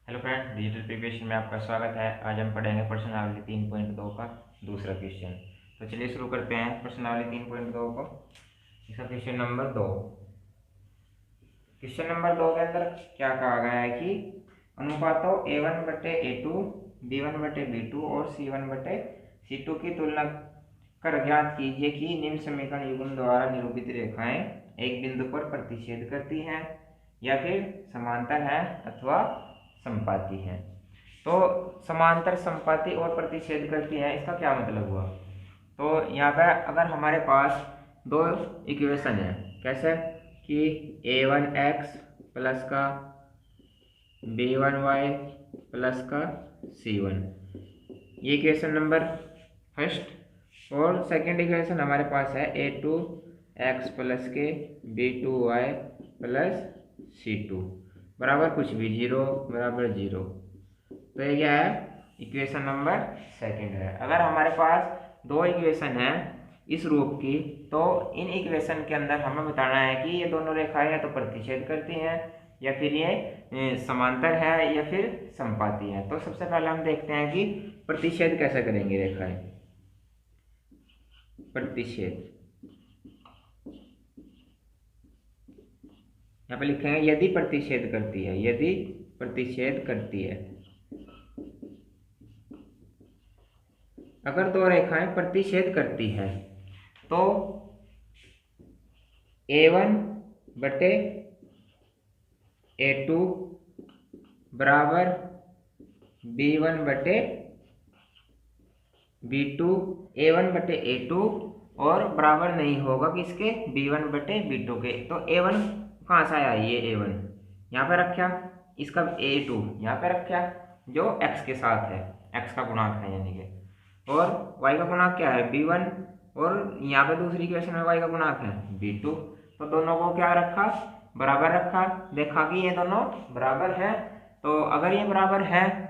Hello friend, digital preparation में आपका स्वागत है। आज हम पढ़ेंगे प्रश्नावली 3.2 का दूसरा क्वेश्चन। तो चलिए शुरू करते हैं प्रश्नावली 3.2 को। इसका क्वेश्चन नंबर 2। क्वेश्चन नंबर 2 के अंदर क्या कहा गया है कि अनुपातों A1/A2, B1/B2 और C1/C2 की तुलना कर ज्ञात कीजिए कि निम्न समीकरण युग्म द्वारा निरूपित रेखाएं एक बिंदु पर प्रतिच्छेद करती हैं या फिर समांतर हैं अथवा समपाती है। तो समांतर, समपाती और प्रतिच्छेद करती है, इसका क्या मतलब हुआ? तो यहाँ पे अगर हमारे पास दो इक्वेशन है, कैसे कि a1x प्लस का b1y प्लस का c1, ये इक्वेशन नंबर फर्स्ट। और सेकंड इक्वेशन हमारे पास है a2x प्लस के b2y प्लस c2 बराबर कुछ भी 0 बराबर 0। तो ये क्या है? इक्वेशन नंबर सेकंड है। अगर हमारे पास दो इक्वेशन है इस रूप की, तो इन इक्वेशन के अंदर हमें बताना है कि ये दोनों रेखाएं या तो प्रतिच्छेद करती हैं या फिर ये समांतर है या फिर समपाती है। तो सबसे पहले हम देखते हैं कि प्रतिच्छेद कैसे करेंगे रेखाएं। प्रतिच्छेद यहाँ पे लिखेंगे यदि प्रतिच्छेद करती है, यदि प्रतिच्छेद करती है। अगर दो रेखाएं प्रतिच्छेद करती है तो A1/A2 बराबर B1/B2, A1/A2 और बराबर नहीं होगा किसके? B1/B2 के। तो A1 कहाँ से आया? ये A1 यहाँ पे रखा, इसका A2 यहाँ पे रखा जो x के साथ है, x का गुणांक है यानी कि, और y का गुणांक क्या है? B1, और यहाँ पे दूसरी इक्वेशन में y का गुणांक है B2। तो दोनों को क्या रखा? बराबर रखा। देखा कि ये दोनों बराबर है। तो अगर ये बराबर है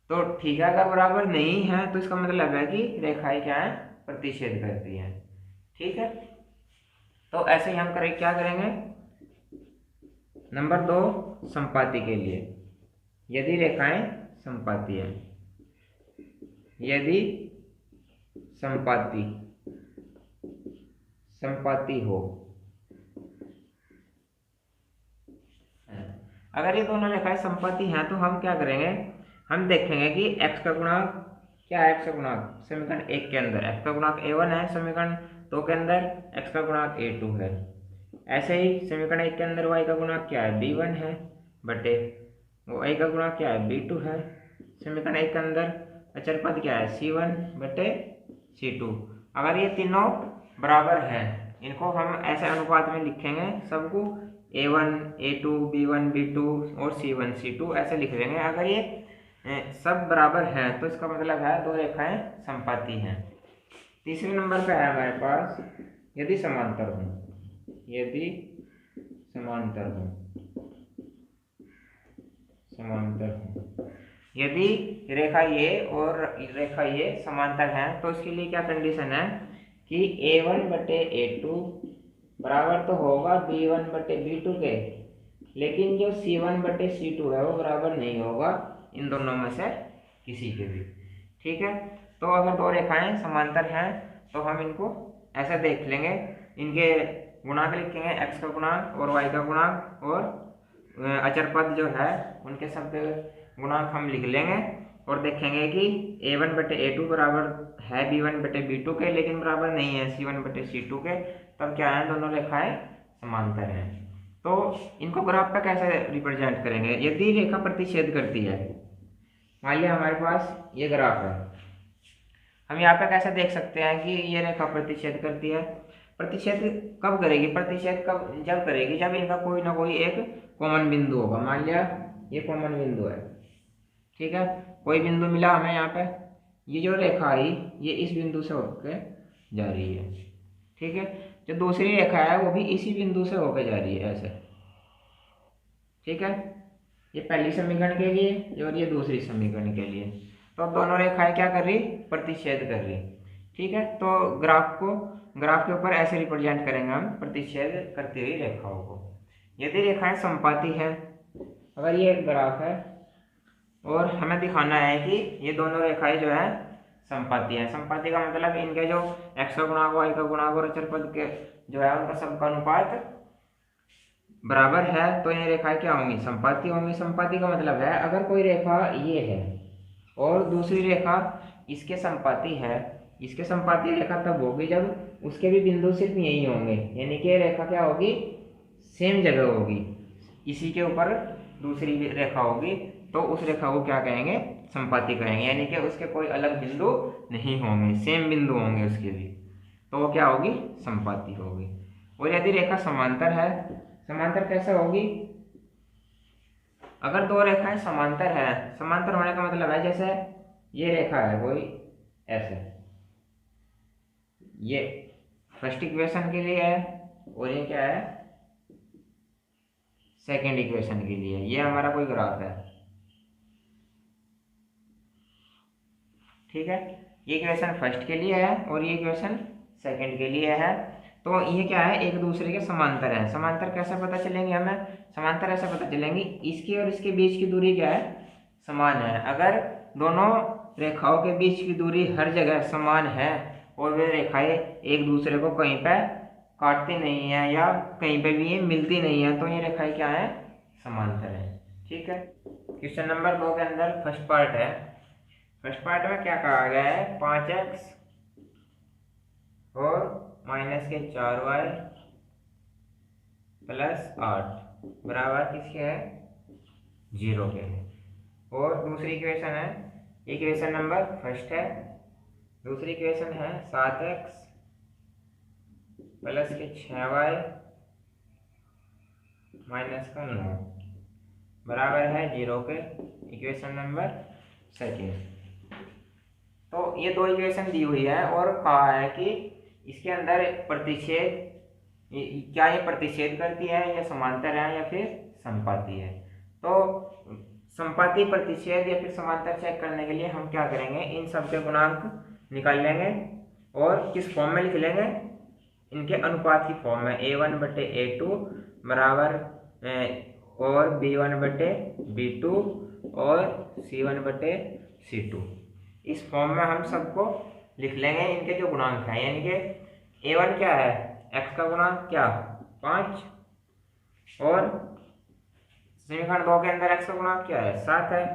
तो ठीक है, अगर बराबर नहीं है तो इसका मतलब है कि रेखाएं क्या है? प्रतिच्छेद करती हैं। ठीक है, तो ऐसे ही हम क्या करेंगे? नंबर 2, समपाती के लिए यदि रेखाएं समपाती है, यदि समपाती समपाती हो, अगर ये दोनों रेखाएं समपाती हैं तो हम क्या करेंगे? हम देखेंगे कि x का गुणांक क्या है? x का गुणांक समीकरण 1 के अंदर x का गुणांक a1 है, समीकरण 2 के अंदर x का गुणांक a2 है। ऐसे ही समीकरण 1 के अंदर y का गुणांक क्या है? b1 है बटे y का गुणांक क्या है? b2 है। समीकरण 1 के अंदर अचर पद क्या है? c1 बटे c2। अगर ये तीनों बराबर है, इनको हम ऐसे अनुपात में लिखेंगे सबको, A1, A2, B1, B2 और C1, C2 ऐसे लिख देंगे। अगर ये सब बराबर है तो इसका मतलब है दो रेखाएं समपाती हैं। तीसरे नंबर पे है हमारे पास यदि समांतर हो, यदि समांतर हो, समांतर हो, यदि रेखा ये और रेखा ये समांतर है तो इसके लिए क्या कंडीशन है कि A1/A2 बराबर तो होगा B1/B2 के, लेकिन जो C1/C2 है वो बराबर नहीं होगा इन दोनों में से किसी के भी। ठीक है, तो अगर दो रेखाएं समांतर हैं तो हम इनको ऐसे देख लेंगे, इनके गुणांक लिखेंगे, x का गुणांक और y का गुणांक, और अचर पद जो है उनके सब गुणांक हम लिख लेंगे और देखेंगे कि A1/A2 बराबर है B1/B2 के, लेकिन बराबर नहीं है C1/C2 के। तब क्या है? दोनों रेखाएं समांतर हैं। तो इनको ग्राफ पे कैसे रिप्रेजेंट करेंगे? यदि रेखा प्रतिच्छेद करती है, मान लिया हमारे पास ये ग्राफ है, हम यहाँ पे कैसे देख सकते हैं कि ये रेखा प्रतिच्छेद करती है? प्रतिच्छेद कब करेगी? प्रतिच्छेद कब? जब करेगी जब इनका कोई ना कोई एक कॉमन बिंदु होगा। मान लिया ये कॉमन बिंदु है, ठीक है, कोई बिंदु मिला हमें यहाँ पे, ये जो रेखा आई ये इस बिंदु से होकर जा रही है। ठीक है, जो दूसरी रेखा है वो भी इसी बिंदु से होकर जा रही है ऐसे। ठीक है, ये पहली समीकरण के लिए और ये दूसरी समीकरण के लिए। तो दोनों रेखाएं क्या कर रही? प्रतिच्छेद कर रही। ठीक है, तो ग्राफ के ऊपर ऐसे रिप्रेजेंट करेंगे हम प्रतिच्छेद करती हुई रेखाओं को। यदि रेखाएं समपाती हैं, अगर ये ग्राफ है और हमें दिखाना है कि ये दोनों रेखाएं जो है समपाती है। समपाती का मतलब इनके जो x का गुणांक, y का गुणांक और अचर पद के जो है उनका सबका अनुपात बराबर है, तो ये रेखाएं क्या होंगी? समपाती होंगी। समपाती का मतलब है अगर कोई रेखा ये है और दूसरी रेखा इसके समपाती है, इसके समपाती रेखा तब होगी जब उसके भी बिंदु सिर्फ यही होंगे, यानी कि रेखा क्या होगी? सेम जगह होगी, इसी के ऊपर दूसरी रेखा होगी, तो उस रेखा को क्या कहेंगे? समपाती कहेंगे। यानी कि उसके कोई अलग बिंदु नहीं होंगे, सेम बिंदु होंगे उसके भी, तो वो क्या होगी? समपाती होगी। और यदि रेखा समांतर है, समांतर कैसे होगी? अगर दो रेखाएं समांतर है, समांतर होने का मतलब है जैसे ये रेखा है कोई ऐसे, ये फर्स्ट इक्वेशन के लिए है और ये क्या है? सेकंड इक्वेशन के लिए। ये हमारा कोई ग्राफ है, ठीक है। ये इक्वेशन फर्स्ट के लिए है और ये इक्वेशन सेकंड के लिए है। तो ये क्या है? एक दूसरे के समांतर है। समांतर कैसे पता चलेंगे हमें? समांतर ऐसे पता चलेंगे, इसकी और इसके बीच की दूरी क्या है? समान है। अगर दोनों रेखाओं के बीच की दूरी हर जगह समान है और वे रेखाएं एक दूसरे को कहीं पे काटती नहीं है या कहीं पे भी ये मिलती नहीं है, तो ये रेखाएं क्या है? समांतर है, ठीक है। क्वेश्चन नंबर 2 के अंदर फर्स्ट पार्ट है। फर्स्ट पार्ट में क्या कहा गया है? 5x और -4y प्लस 8 बराबर किसके है? 0 के है। और दूसरी इक्वेशन है, इक्वेशन नंबर फर्स्ट है, दूसरी इक्वेशन है 7x प्लस के 6y -9 बराबर है 0 के। Equation number second. तो ये दो इक्वेशन दी हुई है और कहा है कि इसके अंदर प्रतिच्छेद, क्या ये प्रतिच्छेद करती है या समांतर है या फिर समपाती है। तो समपाती, प्रतिच्छेद या फिर समांतर चेक करने के लिए हम क्या करेंगे? इन सब के गुणांक निकाल लेंगे और किस फॉर्म में लिख लेंगे? इनके अनुपात की फॉर्म में, a1/a2 बराबर और b1/b2 और c1/c2। इस फॉर्म में हम सबको लिख लेंगे इनके जो गुणांक हैं। यानी कि a1 क्या है? x का गुणांक क्या? 5, और समीकरण 2 के अंदर x का गुणांक क्या है? 7 है,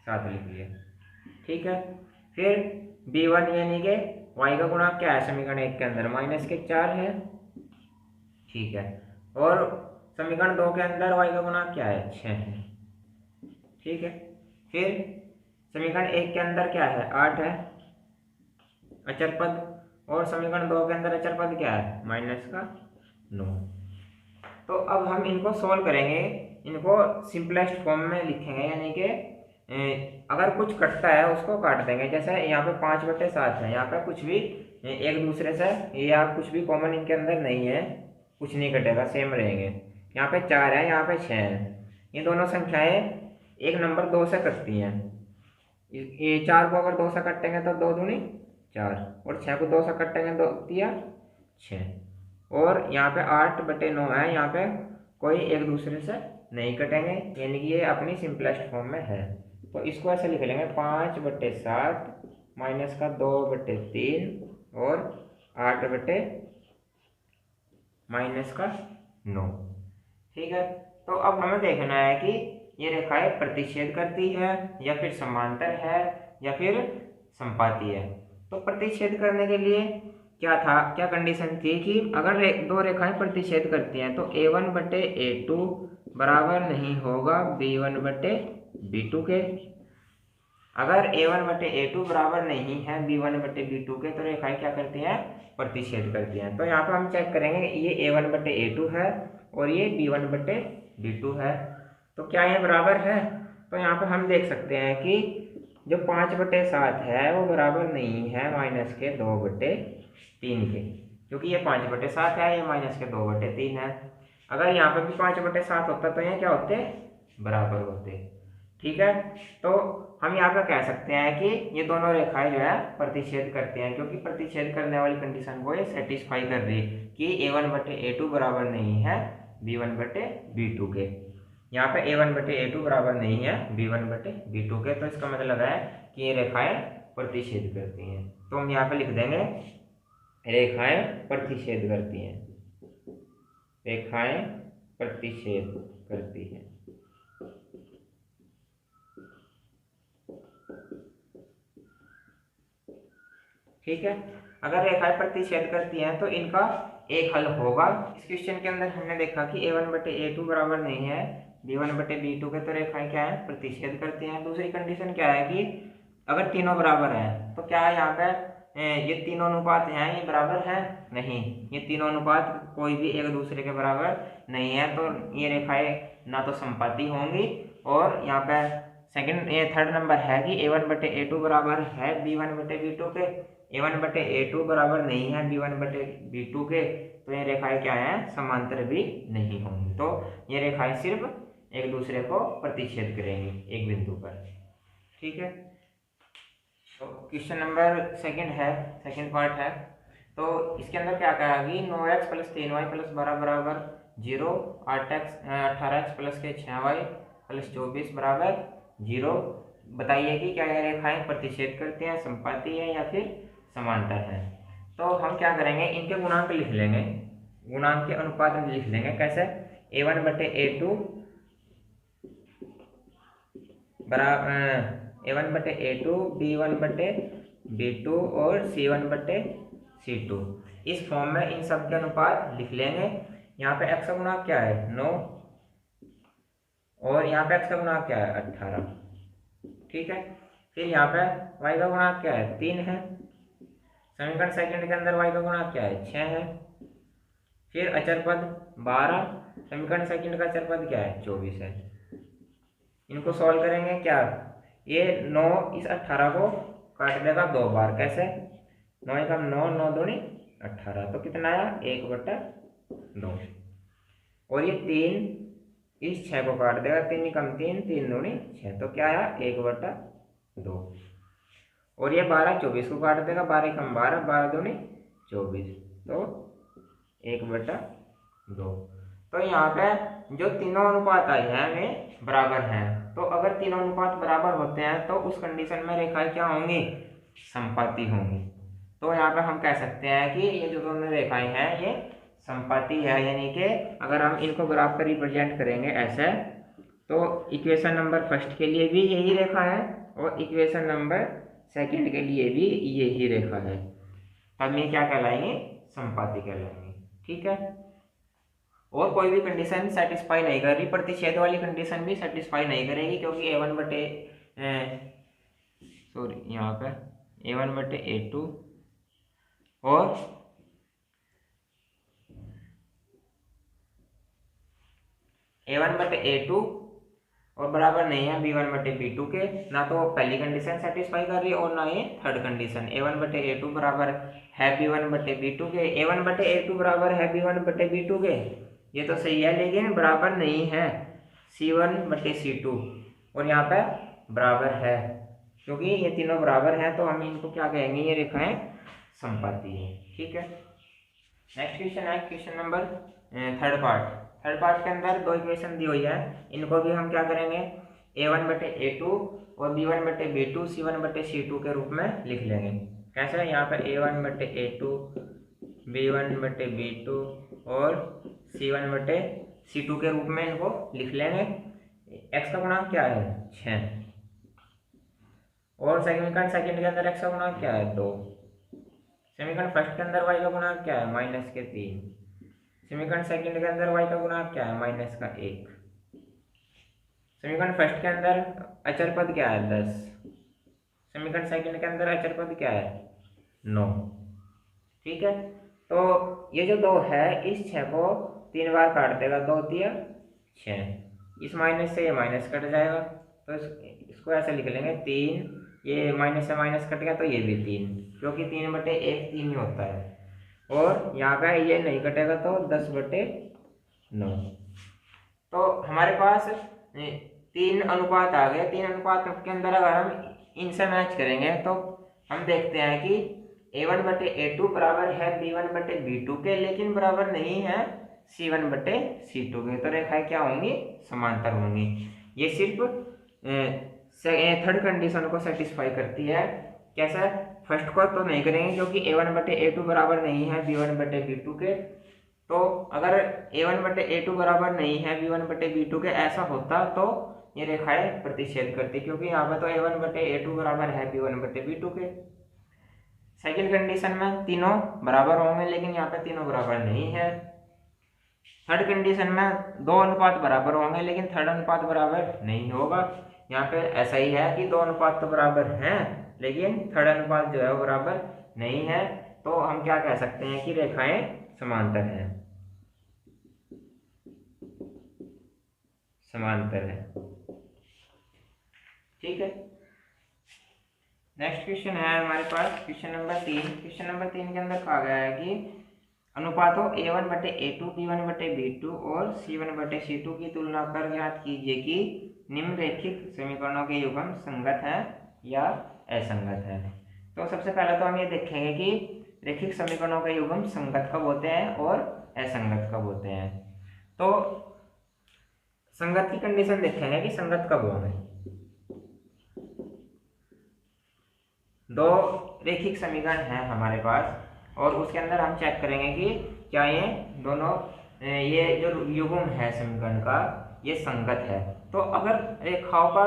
7 लिख लिया, ठीक है। फिर b1 यानी कि y का गुणांक क्या है? समीकरण 1 के अंदर -4 है, ठीक है। और समीकरण 2 के अंदर y का गुणांक क्या है? 6 है, ठीक है। फिर समीकरण 1 के अंदर क्या है? 8 है अचर पद, और समीकरण 2 के अंदर अचर पद क्या है? -9। तो अब हम इनको सोल्व करेंगे, इनको सिंपलेस्ट फॉर्म में लिखेंगे। यानी कि अगर कुछ कटता है उसको काट देंगे। जैसे यहाँ पे 5/7 है, यहाँ पे कुछ भी एक दूसरे से या कुछ भी कॉमन इनके अंदर नहीं है, कुछ नहीं कटेगा, सेम रहेंगे। यहाँ पे 4 है, यहाँ पे 6 है। ये दोनों संख्याएं एक नंबर 2 से कटती हैं। ये 4 को अगर 2 से काटेंगे तो 2 दूनी 4, और 6 को 2 से काटेंगे तो 3 6, और यहाँ पे 8/9 है, यहाँ पे कोई एक दूसरे से नहीं कटेंगे, यानी कि ये अपनी सिंपलेस्ट फॉर्म में है। तो इसको ऐसे लिख लेंगे 5/7 माइनस का 2/3 और 8/-9, ठीक है। तो अब हमें देखना है कि ये रेखाएं प्रतिच्छेद करती है या फिर समांतर है या फिर समपाती है। तो प्रतिच्छेद करने के लिए क्या था, क्या कंडीशन थी कि अगर दो रेखाएं प्रतिच्छेद करती हैं तो a1/a2 बराबर नहीं होगा b1/b2 के। अगर a1/a2 बराबर नहीं है b1/b2 के, तो रेखाएं क्या करती हैं? प्रतिच्छेद करती हैं। तो यहाँ पर हम चेक करेंगे, ये a1/a2 है और ये b1/b2 है, तो क्या ये बराबर है? तो यहाँ पर हम देख सकते हैं कि जो 5/7 है वो बराबर नहीं है -2/3 के, क्योंकि ये 5/7 है, ये -2/3 है। अगर यहाँ पर भी 5/7 होता तो ये क्या होते? बराबर होते, ठीक है। तो हम यहाँ पे कह सकते हैं कि ये दोनों रेखाएं जो है प्रतिच्छेद करती हैं, क्योंकि प्रतिच्छेद करने वाली कंडीशन को ये सेटिस्फाई कर रही है कि a1/a2 बराबर नहीं है b1/b2 के। यहाँ पे A1/A2 बराबर नहीं है B1/B2 के, तो इसका मतलब है कि ये रेखाएं प्रतिच्छेद करती हैं। तो हम यहाँ पे लिख देंगे रेखाएं प्रतिच्छेद करती हैं, रेखाएं प्रतिच्छेद करती हैं। ठीक है, अगर रेखाएं प्रतिच्छेद करती हैं तो इनका एक हल होगा। इस क्वेश्चन के अंदर हमने देखा कि A1/A2 बराबर नहीं है B1/B2 के, तो रेखाएं क्या है, प्रतिच्छेद करती हैं। दूसरी कंडीशन क्या है कि अगर तीनों बराबर हैं तो क्या यहाँ पे ये तीनों अनुपात हैं ये बराबर है नहीं, ये तीनों अनुपात कोई भी एक दूसरे के बराबर नहीं है, तो ये रेखाएं ना तो समपाती होंगी, और यहाँ पे ये थर्ड नंबर है कि A1/A2 बराबर है B1/B2 के, A1/A2 बराबर नहीं है B1/B2 के, तो ये रेखाएं क्या हैं, समांतर भी नहीं होंगी। तो ये रेखाएं सिर्फ एक दूसरे को प्रतिच्छेद करेंगी एक बिंदु पर। ठीक है, तो क्वेश्चन नंबर सेकंड पार्ट है। तो इसके अंदर क्या कहा कि 9x + 3y + 12 बराबर 0, 18x + 6y + 24 बराबर 0। बताइए कि क्या ये रेखाएं प्रतिच्छेद करती हैं, समपाती है या फिर समांतर है। तो हम क्या करेंगे, इनके गुणांक लिख लेंगे, गुणांक के अनुपात में लिख लेंगे। कैसे, A1/A2 बराबर A1/A2 B1/B2 और C1/C2, इस फॉर्म में इन सब के अनुपात लिख लेंगे। यहाँ पे x का गुणांक क्या है, 9, और यहाँ पे x का गुणांक क्या है, 18। ठीक है, फिर यहाँ पे y का गुणांक क्या है, 3 है। समीकरण सेकंड के अंदर y का गुणांक क्या है, 6 है। फिर अचर पद 12, समीकरण सेकंड का अचर पद क्या है, 24 है। इनको सॉल्व करेंगे, क्या ये 9 इस 18 को काट देगा 2 बार। कैसे, 9 × 9, 9 दूनी 18, तो कितना आया, 1/2। और ये 3 इस 6 को काट देगा, 3 × 3, 3 दूनी 6, तो क्या आया, 1/2। और ये 12 24 को काट देगा, 12 × 12, 12 दूनी 24, तो 1/2। तो यहाँ पे जो तीनों अनुपात आए हैं वे बराबर हैं। तो अगर तीनों अनुपात बराबर होते हैं तो उस कंडीशन में रेखाएं क्या होंगी, समपाती होंगी। तो यहाँ पे हम कह सकते हैं कि ये जो दोनों रेखाएं हैं ये समपाती है, यानी कि अगर हम इनको ग्राफ पर रिप्रेजेंट करेंगे ऐसे, तो इक्वेशन नंबर फर्स्ट के लिए भी यही रेखा है और इक्वेशन नंबर सेकंड के लिए भी यही रेखा है, तब ये क्या कहलाएंगे, समपाती कहलाएंगे। ठीक है, और कोई भी कंडीशन सेटिस्फाई नहीं कर रही, प्रतिच्छेद वाली कंडीशन भी सेटिस्फाई नहीं करेगी, क्योंकि यहाँ पे A1/A2 और A1/A2 और बराबर नहीं है B1/B2 के, ना तो पहली कंडीशन सेटिस्फाई कर रही है और ना ये थर्ड कंडीशन। A1/A2 बराबर है B1/B2 के, A1/A2 बराबर है B1/B2 के, ये तो सही है, लेकिन बराबर नहीं है C1/C2, और यहाँ पे बराबर है, क्योंकि ये तीनों बराबर हैं तो हम इनको क्या कहेंगे, ये रेखाएं समपाती है। ठीक है, नेक्स्ट क्वेश्चन है क्वेश्चन नंबर थर्ड पार्ट के अंदर दो इक्वेशन दी हुई है, इनको भी हम क्या करेंगे, A1/A2 और B1/B2 C1/C2 के रूप में लिख लेंगे। कैसे, यहाँ पर A1/A2 B1/B2 और C1/C2 के रूप में इनको लिख लेंगे। x का गुणांक क्या है, 6, और समीकरण सेकंड के अंदर x का गुणांक क्या है, 2। समीकरण फर्स्ट के अंदर y का गुणांक क्या है, -3। समीकरण सेकंड के अंदर y का गुणांक क्या है, -1। समीकरण फर्स्ट के अंदर अचर पद क्या है, 10। समीकरण सेकंड के अंदर अचर पद क्या है, 9। ठीक है, तो ये जो 2 है इस 6 को 3 बार काट देगा, 2 × 6, इस माइनस से ये माइनस कट जाएगा, तो इसको ऐसे लिख लेंगे 3, ये माइनस से माइनस कट गया तो ये भी 3, क्योंकि 3/1 3 ही होता है, और यहाँ पे ये नहीं कटेगा तो 10/9। तो हमारे पास 3 अनुपात आ गए। 3 अनुपात के अंदर अगर हम इनसे मैच करेंगे तो हम देखते हैं कि A1/A2 बराबर है B1/B2 के, लेकिन बराबर नहीं है C1/C2 के, तो रेखाएं क्या होंगी, समांतर होंगी। ये सिर्फ थर्ड कंडीशन को सेटिस्फाई करती है। कैसा, फर्स्ट को तो नहीं करेंगे क्योंकि A1/A2 बराबर नहीं है B1/B2 के। तो अगर A1/A2 बराबर नहीं है B1/B2 के ऐसा होता तो ये रेखाएं प्रतिच्छेद करती, क्योंकि यहाँ पे तो A1/A2 बराबर है B1/B2 के। सेकंड कंडीशन में तीनों बराबर होंगे, लेकिन यहाँ पे तीनों बराबर नहीं है। थर्ड कंडीशन में दो अनुपात बराबर होंगे, लेकिन थर्ड अनुपात बराबर नहीं होगा। यहाँ पे ऐसा ही है कि दो अनुपात तो बराबर हैं, लेकिन थर्ड अनुपात जो है वो बराबर नहीं है। तो हम क्या कह सकते हैं कि रेखाएं समांतर हैं, समांतर है। ठीक है, नेक्स्ट क्वेश्चन है हमारे पास क्वेश्चन नंबर 3। क्वेश्चन नंबर 3 के अंदर कहा गया है कि अनुपातों A1/A2, B1/B2 और C1/C2 की तुलना कर ज्ञात कीजिए कि निम्नलिखित समीकरणों के युग्म संगत हैं या असंगत हैं। तो सबसे पहले तो हम ये देखेंगे कि रेखिक समीकरणों के युग्म संगत कब होते हैं और असंगत कब होते हैं। तो संगत की कंडीशन देखेंगे कि संगत कब होंगे। दो रेखिक समीकरण हैं हमारे पास और उसके अंदर हम चेक करेंगे कि क्या ये दोनों ये जो युग्म है समीकरण का ये संगत है। तो अगर रेखाओं का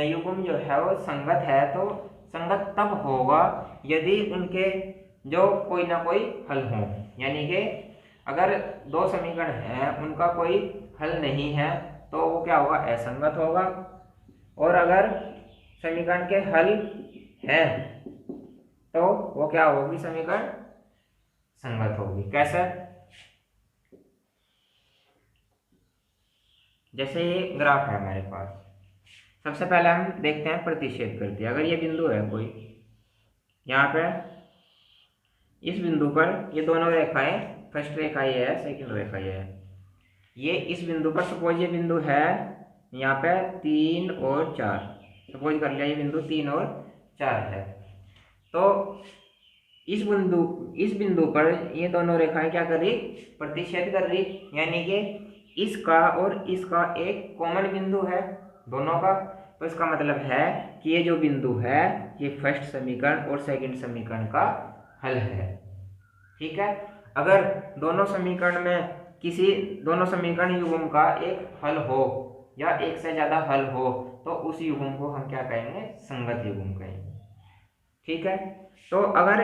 युग्म जो है वो संगत है तो संगत तब होगा यदि उनके जो कोई ना कोई हल हो। यानी कि अगर दो समीकरण हैं उनका कोई हल नहीं है तो वो क्या होगा, असंगत होगा। और अगर समीकरण के हल है तो वो क्या होगी, समीकरण संगत होगी। कैसे, जैसे ये ग्राफ है हमारे पास, सबसे पहले हम देखते हैं प्रतिच्छेद करती है। अगर ये बिंदु है कोई, यहाँ पे इस बिंदु पर ये दोनों रेखाएं, फर्स्ट रेखा ये है, सेकंड रेखा ये है, ये इस बिंदु पर सपोज ये बिंदु है यहाँ पे 3 और 4, सपोज कर लिया ये बिंदु 3 और 4 है। तो इस बिंदु पर ये दोनों रेखाएं क्या कर रही, प्रतिच्छेद कर रही। यानी कि इसका और इसका एक कॉमन बिंदु है दोनों का। तो इसका मतलब है कि ये जो बिंदु है ये फर्स्ट समीकरण और सेकंड समीकरण का हल है। ठीक है, अगर दोनों समीकरण में दोनों समीकरण युग्म का एक हल हो या एक से ज्यादा हल हो तो उस युग्म को हम क्या कहेंगे, संगत युग्म कहेंगे। ठीक है, तो अगर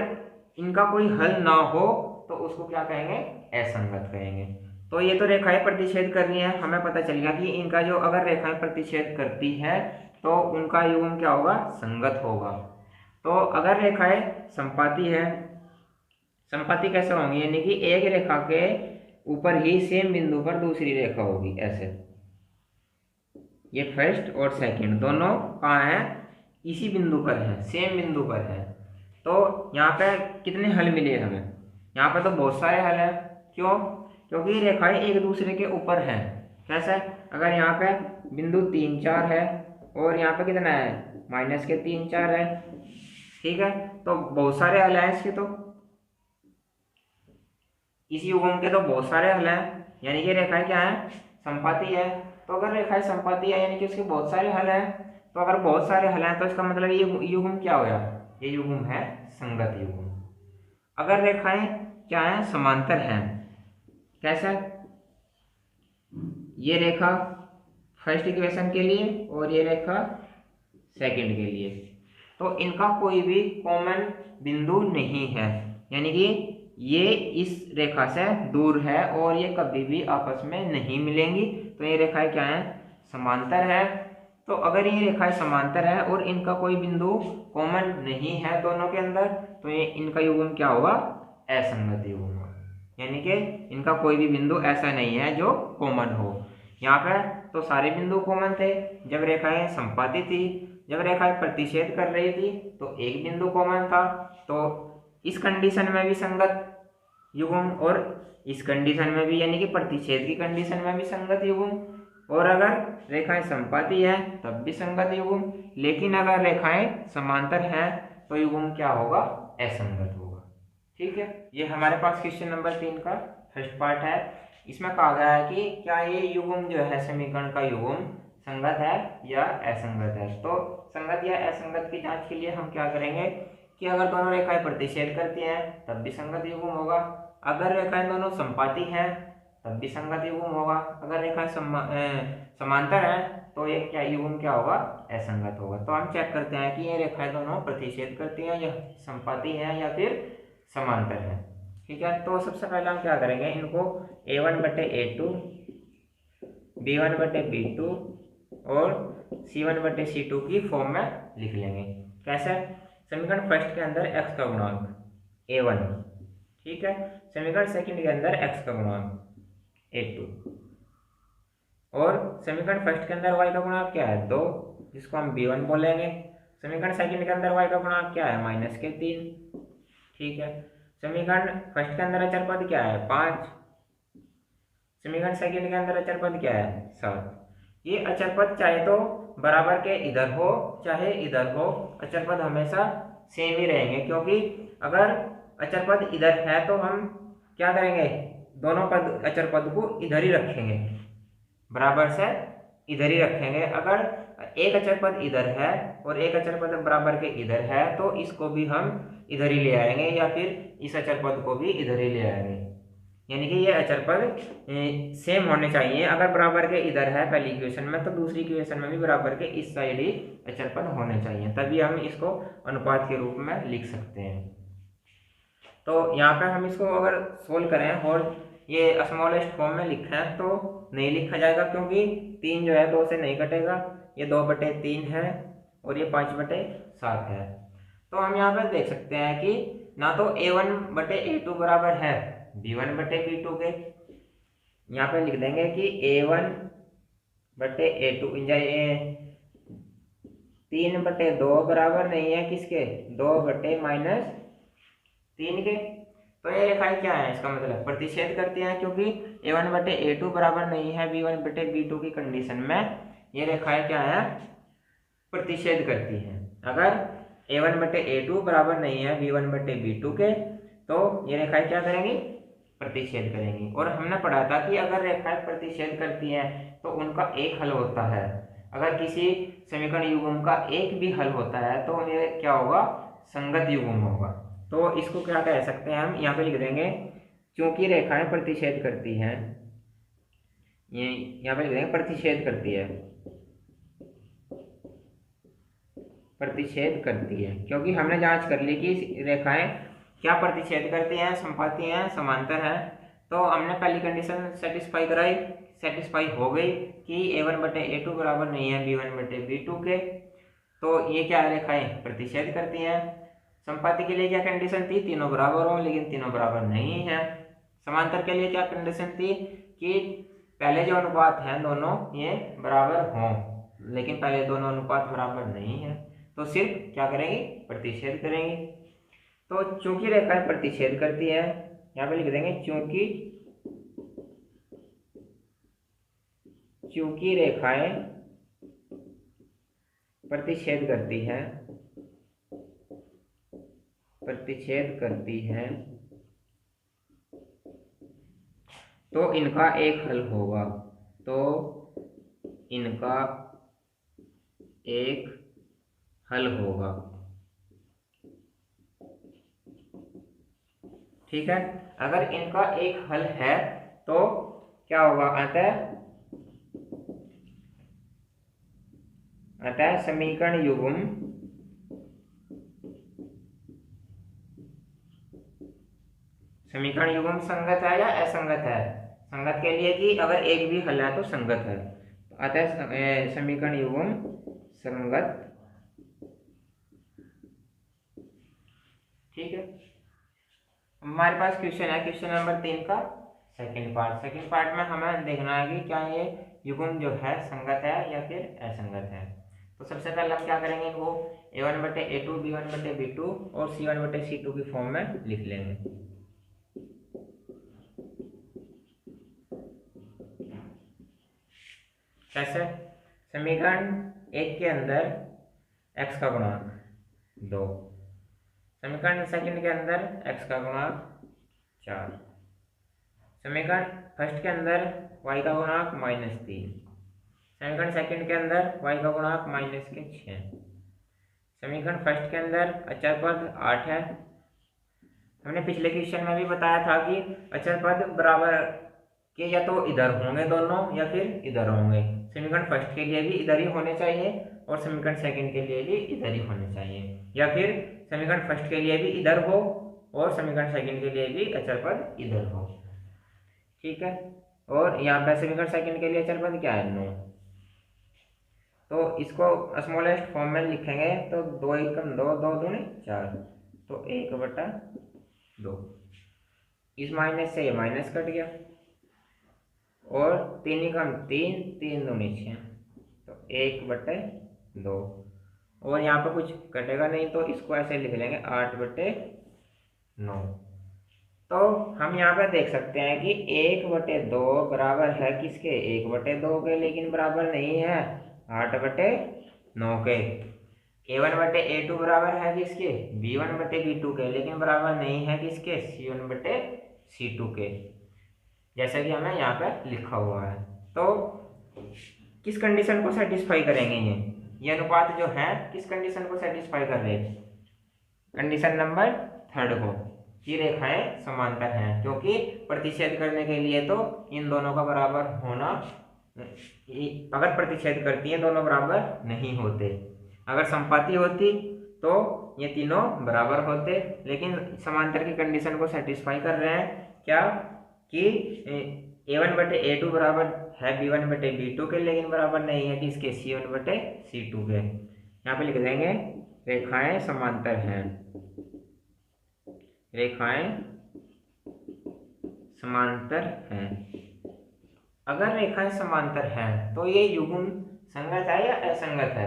इनका कोई हल ना हो तो उसको क्या कहेंगे, असंगत कहेंगे। तो ये तो रेखाएं प्रतिच्छेद करनी है, हमें पता चल गया कि इनका जो अगर रेखाएं प्रतिच्छेद करती है तो उनका युग्म क्या होगा, संगत होगा। तो अगर रेखाएं संपाती है, संपाती कैसे होंगी, यानी कि एक रेखा के ऊपर ही सेम बिंदु पर दूसरी रेखा होगी। ऐसे ये फर्स्ट और सेकंड दोनों कहाँ है, इसी बिंदु पर है, सेम बिंदु पर है। तो यहाँ पे कितने हल मिले हमें, यहाँ पे तो बहुत सारे हल हैं। क्यों, क्योंकि रेखाएं एक दूसरे के ऊपर हैं। कैसे, अगर यहाँ पे बिंदु 3, 4 है और यहाँ पे कितना है, माइनस के 3, 4 है। ठीक है, तो बहुत सारे हल हैं इसके, तो इस युग्म के तो बहुत सारे हल हैं। यानी कि रेखाएं क्या है, संपाती है। तो अगर रेखाएं संपाती है यानी कि उसके बहुत सारे हल हैं। तो अगर बहुत सारे हल हैं तो इसका मतलब ये युग्म क्या होगा, ये युग्म है संगत युग्म। अगर रेखाएं क्या है, समांतर हैं। कैसे, ये रेखा फर्स्ट इक्वेशन के लिए और ये रेखा सेकंड के लिए, तो इनका कोई भी कॉमन बिंदु नहीं है। यानी कि ये इस रेखा से दूर है और ये कभी भी आपस में नहीं मिलेंगी। तो ये रेखाएं क्या है, समांतर है। तो अगर ये रेखाएं समांतर है और इनका कोई बिंदु कॉमन नहीं है दोनों के अंदर, तो ये इनका युग्म क्या होगा, असंगत युग्म होगा। यानी कि इनका कोई भी बिंदु ऐसा नहीं है जो कॉमन हो। यहाँ पे तो सारे बिंदु कॉमन थे जब रेखाएं संपाती थी। जब रेखाएं प्रतिच्छेद कर रही थी तो एक बिंदु कॉमन था। तो इस कंडीशन में भी संगत युग्म और इस कंडीशन में भी, यानी कि प्रतिच्छेद की कंडीशन में भी संगत युग्म। और अगर रेखाएं संपाती है तब भी संगत युग्म। लेकिन अगर रेखाएं समांतर हैं तो युग्म क्या होगा, असंगत होगा। ठीक है, ये हमारे पास क्वेश्चन नंबर 3 का फर्स्ट पार्ट है। इसमें कहा गया है कि क्या ये युग्म जो है समीकरण का युग्म संगत है या असंगत है। तो संगत या असंगत की जांच के लिए हम क्या करेंगे कि अगर दोनों रेखाएं प्रतिच्छेद करती हैं तब भी संगत युग्म होगा, अगर रेखाएं दोनों समपाती हैं तब भी संगत युग्म होगा, अगर रेखाएं समांतर हैं तो ये क्या युग्म क्या होगा, असंगत होगा। तो हम चेक करते हैं कि ये रेखाएं दोनों प्रतिच्छेद करती हैं या समपाती हैं या फिर समांतर हैं। ठीक है, तो सबसे पहले हम क्या करेंगे, इनको A1/A2, B1/B2 और C1/C2 की फॉर्म में लिख लेंगे। कैसे, समीकरण फर्स्ट के अंदर x का गुणांक A1, ठीक है, समीकरण सेकंड के अंदर x का गुणांक A2 और समीकरण फर्स्ट के अंदर y का गुणांक क्या है 2, जिसको हम B1 बोलेंगे। समीकरण सेकंड के अंदर y का गुणांक क्या है -3, ठीक है। समीकरण फर्स्ट के अंदर अचर पद क्या है 5, समीकरण सेकंड के अंदर अचर पद क्या है 7। ये अचर पद चाहे तो बराबर के इधर हो चाहे इधर हो, अचर पद हमेशा सेम ही रहेंगे, क्योंकि अगर अचर पद इधर है तो हम क्या करेंगे, दोनों पद अचर पद को इधर ही रखेंगे, बराबर से इधर ही रखेंगे। अगर एक अचर पद इधर है और एक अचर पद बराबर के इधर है तो इसको भी हम इधर ही ले आएंगे या फिर इस अचर पद को भी इधर ही ले आएंगे, यानी कि ये अचर पद सेम होने चाहिए। अगर बराबर के इधर है पहली इक्वेशन में तो दूसरी इक्वेशन में भी बराबर के इस साइड ही अचर पद होने चाहिए, तभी हम इसको अनुपात के रूप में लिख सकते हैं। तो यहाँ पे हम इसको अगर सोल्व करें और ये स्मॉलेस्ट फॉर्म में लिखा है तो नहीं लिखा जाएगा, क्योंकि 3 जो है 2 से नहीं कटेगा, ये 2/3 है और ये 5/7 है। तो हम यहाँ पे देख सकते हैं कि ना तो A1/A2 बराबर है B1/B2 के, यहाँ पे लिख देंगे कि A1/A2 3/2 बराबर नहीं है किसके 2/-3 के। तो ये रेखाएं क्या है, इसका मतलब प्रतिच्छेद करती हैं, क्योंकि A1/A2 बराबर नहीं है B1/B2 की कंडीशन में ये रेखाएं क्या है, प्रतिच्छेद करती हैं। अगर A1/A2 बराबर नहीं है B1/B2 के तो ये रेखाएं क्या करेंगी, प्रतिच्छेद करेंगी। और हमने पढ़ा था कि अगर रेखाएं प्रतिच्छेद करती हैं तो उनका एक हल होता है, अगर किसी समीकरण युग्म का एक भी हल होता है तो ये क्या होगा, संगत युग्म होगा। तो इसको क्या कह सकते हैं, हम यहाँ पे लिख देंगे क्योंकि रेखाएं प्रतिच्छेद करती हैं, ये यहाँ पे लिख देंगे प्रतिच्छेद करती है, प्रतिच्छेद करती है, क्योंकि हमने जांच कर ली कि रेखाएं क्या प्रतिच्छेद करती हैं, समपाती हैं, समांतर हैं। तो हमने पहली कंडीशन सेटिस्फाई कराई, सेटिस्फाई हो गई कि A1/A2 बराबर नहीं है B1/B2 के, तो ये क्या रेखाएं प्रतिच्छेद करती हैं। समपाती के लिए क्या कंडीशन थी, तीनों बराबर हों, लेकिन तीनों बराबर नहीं है। समांतर के लिए क्या कंडीशन थी कि पहले जो अनुपात हैं दोनों ये बराबर हों, लेकिन पहले दोनों अनुपात बराबर नहीं है, तो सिर्फ क्या करेंगे, प्रतिच्छेद करेंगे। तो चूंकि रेखाएं प्रतिच्छेद करती है, यहाँ पे लिख देंगे चूंकि रेखाएं प्रतिच्छेद करती है, प्रतिच्छेद करती है तो इनका एक हल होगा, तो इनका एक हल होगा। ठीक है, अगर इनका एक हल है तो क्या होगा, अतः समीकरण युग्म संगत है या असंगत है। संगत के लिए कि अगर एक भी हल है तो संगत है, अतः समीकरण युग्म संगत। ठीक है, हमारे पास क्वेश्चन है, क्वेश्चन नंबर 3 का सेकंड पार्ट में हमें देखना है कि क्या ये युग्म जो है संगत है या फिर असंगत है। तो सबसे पहले हम क्या करेंगे, इनको A1/A2 B1/B2 और C1/C2 की फॉर्म में लिख लेंगे। कैसे, समीकरण 1 के अंदर x का गुणांक 2, समीकरण सेकंड के अंदर x का गुणांक 4, समीकरण फर्स्ट के अंदर y का गुणांक -3, समीकरण सेकंड के अंदर y का गुणांक -6, समीकरण फर्स्ट के अंदर अचर पद 8 है। हमने पिछले क्वेश्चन में भी बताया था कि अचर पद बराबर के या तो इधर होंगे दोनों या फिर इधर होंगे। समीकरण फर्स्ट के लिए भी इधर ही होने चाहिए और समीकरण सेकंड के लिए भी इधर ही होने चाहिए, या फिर समीकरण फर्स्ट के लिए भी इधर हो और समीकरण सेकंड के लिए भी अचर पद इधर हो। ठीक है, और यहाँ पे समीकरण सेकंड के लिए अचर पद क्या है, 9। तो इसको स्मॉलेस्ट फॉर्म में लिखेंगे तो 2 एकम 2, 2 दूनी 4, तो 1/2। इस माइनस से ये माइनस कट गया और 3 एकम 3, 3 दूनी 6, तो 1/2। और यहाँ पर कुछ कटेगा नहीं तो इसको ऐसे लिख लेंगे 8/9। तो हम यहाँ पे देख सकते हैं कि 1/2 बराबर है किसके, 1/2 के, लेकिन बराबर नहीं है 8/9 के। a1/a2 बराबर है किसके, b1/b2 के, लेकिन बराबर नहीं है किसके, c1/c2 के, जैसा कि हमें यहाँ पे लिखा हुआ है। तो किस कंडीशन को सेटिस्फाई करेंगे ये अनुपात जो है किस कंडीशन को सेटिस्फाई कर रहे हैं, कंडीशन नंबर 3 को, ये रेखाएं समांतर हैं, क्योंकि प्रतिच्छेद करने के लिए तो इन दोनों का बराबर होना, अगर प्रतिच्छेद करती हैं दोनों बराबर नहीं होते। अगर समपाती होती तो ये तीनों बराबर होते, लेकिन समांतर की कंडीशन को सेटिस्फाई कर रहे हैं क्या, कि a1/a2 बराबर है b1/b2 के, लेकिन बराबर नहीं है कि इसके c1/c2 के। यहाँ पे लिख देंगे रेखाएं समांतर हैं, रेखाएं समांतर हैं। अगर रेखाएं समांतर हैं तो ये युग्म संगत है या असंगत है।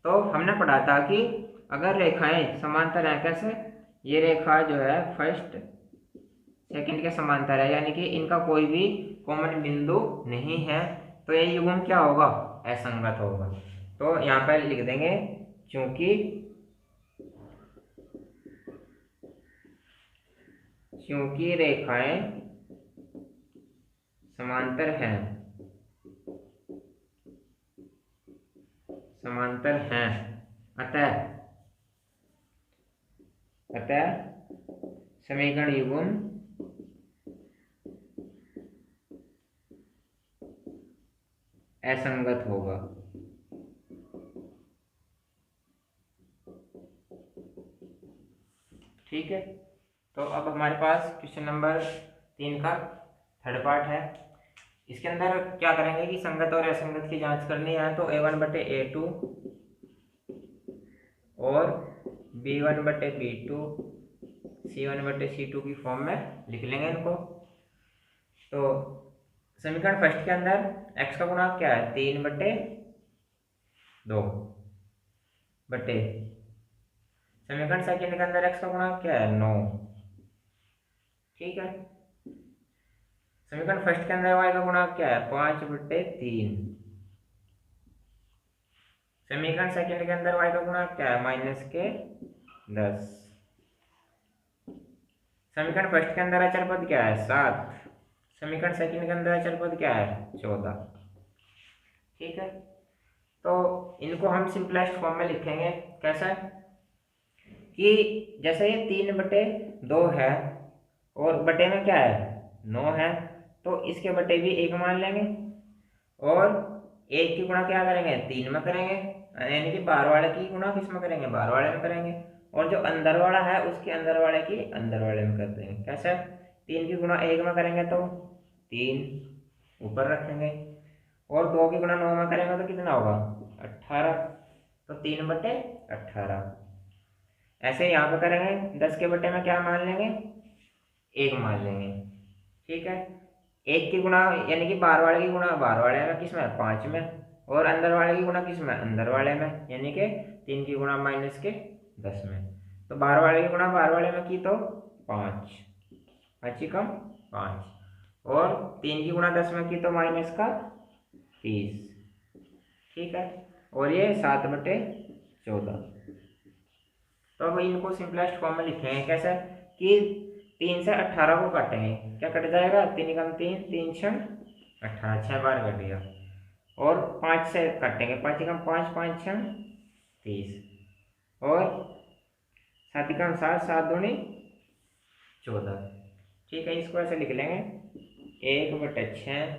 तो हमने पढ़ा था कि अगर रेखाएं समांतर हैं, कैसे, ये रेखा जो है फर्स्ट सेकंड के समांतर है, यानी कि इनका कोई भी कॉमन बिंदु नहीं है, तो ये युग्म क्या होगा, असंगत होगा। तो यहाँ पर लिख देंगे क्योंकि रेखाएं समांतर हैं, अतः समीकरण युग्म असंगत होगा। ठीक है, तो अब हमारे पास क्वेश्चन नंबर 3 का थर्ड पार्ट है। इसके अंदर क्या करेंगे कि संगत और असंगत की जांच करनी है, तो a1/a2 और b1/b2 c1/c2 की फॉर्म में लिख लेंगे इनको। तो समीकरण फर्स्ट के अंदर x का गुणांक क्या है, 3/2 बटे, समीकरण सेकंड के अंदर x का गुणांक क्या है, 9। ठीक है, समीकरण फर्स्ट के अंदर y का गुणांक क्या है, 5/3, समीकरण सेकंड के अंदर y का गुणांक क्या है, -10, समीकरण फर्स्ट के अंदर अचर पद क्या है, 7, समीकरण सेकंड के अंदर अचर पद क्या है, 14। ठीक है, तो इनको हम सिंपलेस्ट फॉर्म में लिखेंगे, कैसा, कि जैसे ये 3/2 है और बटे में क्या है, 9 है, तो इसके बटे भी 1 मान लेंगे और 1 की गुणा क्या करेंगे, 3 में करेंगे, यानी कि बाहर वाले की गुणा किस में करेंगे, बाहर वाले में करेंगे, और जो अंदर वाला है उसके अंदर वाले की अंदर वाले में कर देंगे। कैसे, 3 की गुणा 1 में करेंगे तो 3 ऊपर रखेंगे, और 2 की गुणा 9 में करेंगे तो कितना होगा, 18, तो 3/18। ऐसे यहाँ पे करेंगे, 10 के बटे में क्या मान लेंगे, 1 मान लेंगे। ठीक है, 1 की गुणा यानी कि बाहर वाले की गुणा बाहर वाले में किस में, 5 में, और अंदर वाले की गुणा किस में, अंदर वाले में, यानी कि 3 की गुणा -10 में। तो बाहर वाले की गुणा बाहर वाले में की तो 5, 5 और 3 की गुणा 10 में की तो -30। ठीक है, और ये 7/14। तो अब इनको सिंपलेस्ट फॉर्म में लिखेंगे, कैसे, कि 3 से 18 को काटेंगे, क्या कट जाएगा, 3 कम 3, 3 6 18, 6 बार कट गया। और 5 से काटेंगे, 5 कम 5, 5 6 30, और 7 कम 7, 7 दूनी 14। ठीक है, इसको ऐसे लिख लेंगे 1/6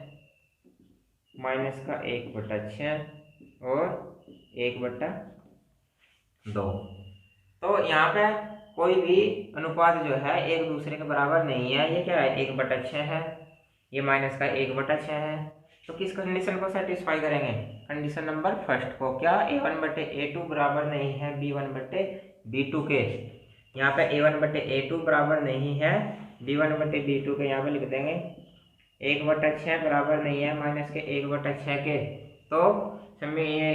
माइनस का 1/6 और 1/2। तो यहाँ पे कोई भी अनुपात जो है एक दूसरे के बराबर नहीं है। ये क्या है, 1/6 है, ये माइनस का 1/6 है। तो किस कंडीशन को सेटिस्फाई करेंगे, कंडीशन नंबर फर्स्ट को। क्या, a1/a2 बराबर नहीं है b1/b2 के। यहाँ पे a1/a2 बराबर नहीं है b1/b2 के, यहाँ पे लिख देंगे 1/6 बराबर नहीं है माइनस के 1/6 के। तो समय ये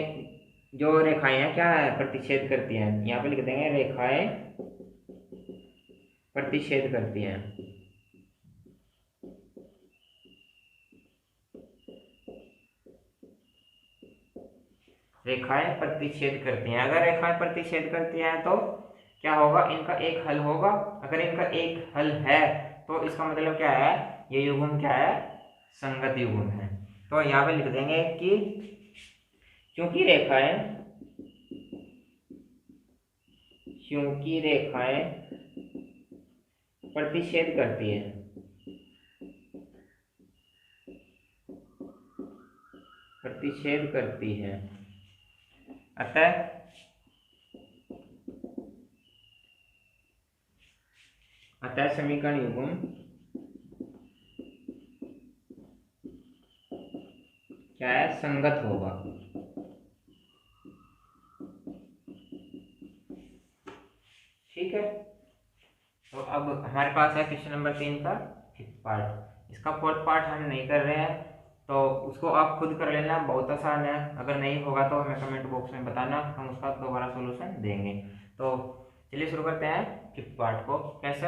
जो रेखाएं हैं क्या है, प्रतिच्छेद करती हैं। यहाँ पे लिख देंगे रेखाएं प्रतिच्छेद करती हैं। रेखाएं प्रतिच्छेद करती हैं। अगर रेखाएं प्रतिच्छेद करती हैं तो क्या होगा, इनका एक हल होगा। अगर इनका एक हल है तो इसका मतलब क्या है, ये युग्म क्या है, संगत युग्म है। तो यहाँ पे लिख देंगे कि क्योंकि रेखाएं प्रतिच्छेद करती है, प्रतिच्छेद करती है, अतः समीकरण युग्म क्या है, संगत होगा। ठीक है, तो अब हमारे पास है क्वेश्चन नंबर 3 का फिफ्थ पार्ट। इसका फोर्थ पार्ट हम नहीं कर रहे हैं, तो उसको आप खुद कर लेना, बहुत आसान है। अगर नहीं होगा तो हमें कमेंट बॉक्स में बताना, हम उसका दोबारा सॉल्यूशन देंगे। तो चलिए शुरू करते हैं फिफ्थ पार्ट को। कैसे,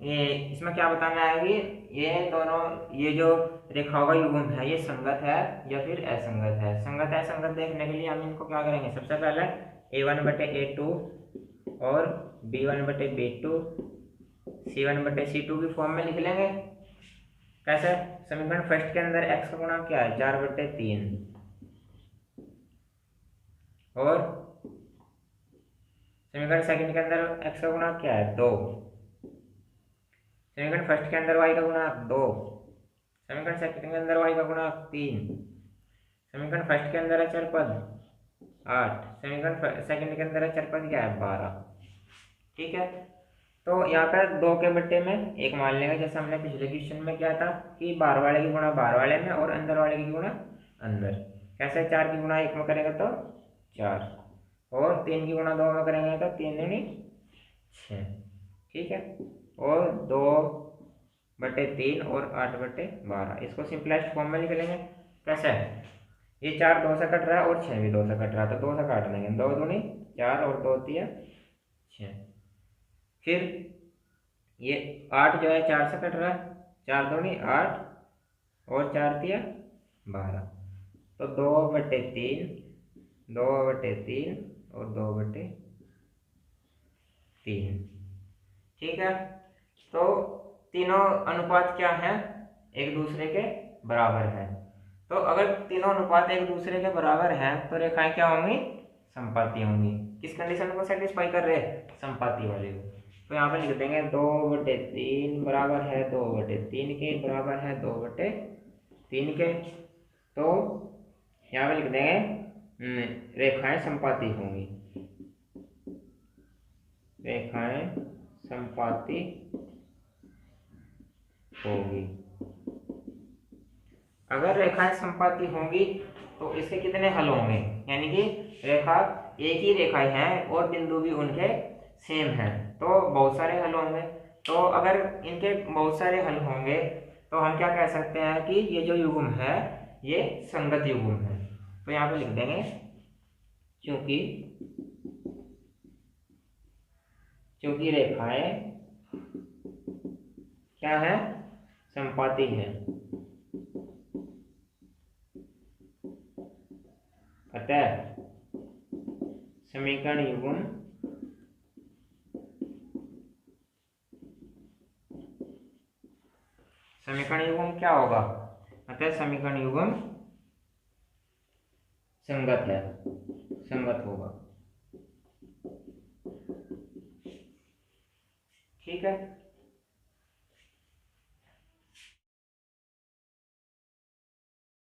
ये इसमें क्या बताना है कि ये दोनों, ये जो रेखाओं का युग्म है ये संगत है या फिर असंगत है। संगत है असंगत देखने के लिए हम इनको क्या करेंगे, सबसे पहले a1/a2 और b1/b2 c1/c2 की फॉर्म में लिख लेंगे। कैसे, समीकरण फर्स्ट के अंदर x का गुणांक क्या है, 4/3, और समीकरण सेकंड के अंदर x का गुणांक क्या है, 2। समीकरण फर्स्ट के अंदर y का गुणांक 2, समीकरण सेकंड के अंदर y का गुणांक 3, समीकरण फर्स्ट के अंदर है चर पद 8, समीकरण सेकंड के अंदर है चर पद क्या है, 12। ठीक है, तो यहाँ पर 2 के बट्टे में एक मान लेंगे, जैसे हमने पिछले क्वेश्चन में किया था कि बाहर वाले की गुणा बाहर वाले में और अंदर वाले की गुणा अंदर। कैसे, 4 की गुणा 1 में करेंगे तो 4, और 3 की गुणा 2 में करेंगे तो 3 दूनी 6। ठीक है, और 2/3 और 8/12, इसको सिंपलेस्ट फॉर्म में लिख लेंगे। कैसे, ये 4 2 से कट रहा है और 6 भी 2 से कट रहा है, तो 2 से काट देंगे, 2 दूनी 4 और 2 3 6। फिर ये 8 जो है 4 से कट रहा है, 4 दूनी 8 और 4 3 12, तो 2/3, 2/3 और 2/3। ठीक है, तो तीनों अनुपात क्या है, एक दूसरे के बराबर है। तो अगर तीनों अनुपात एक दूसरे के बराबर हैं तो रेखाएं क्या होंगी, संपाती होंगी। किस कंडीशन को सेटिस्फाई कर रहे हैं, संपाती वाले को। तो यहाँ पे लिख देंगे 2/3 बराबर है 2/3 के, बराबर है 2/3 के। तो यहाँ पे लिख देंगे रेखाएं संपाती होंगी, रेखाएं संपाती होगी। अगर रेखाएं संपाती होंगी तो इसके कितने हल होंगे, यानी कि रेखा एक ही रेखाएं हैं और बिंदु भी उनके सेम हैं, तो बहुत सारे हल होंगे। तो अगर इनके बहुत सारे हल होंगे तो हम क्या कह सकते हैं कि ये जो युग्म है ये संगत युग्म है। तो यहाँ पे लिख देंगे क्योंकि रेखाएं क्या है, संपाती है, अतः समीकरण युग्म समीकरण युग्म क्या होगा, अतः समीकरण युग्म संगत है, संगत होगा। ठीक है।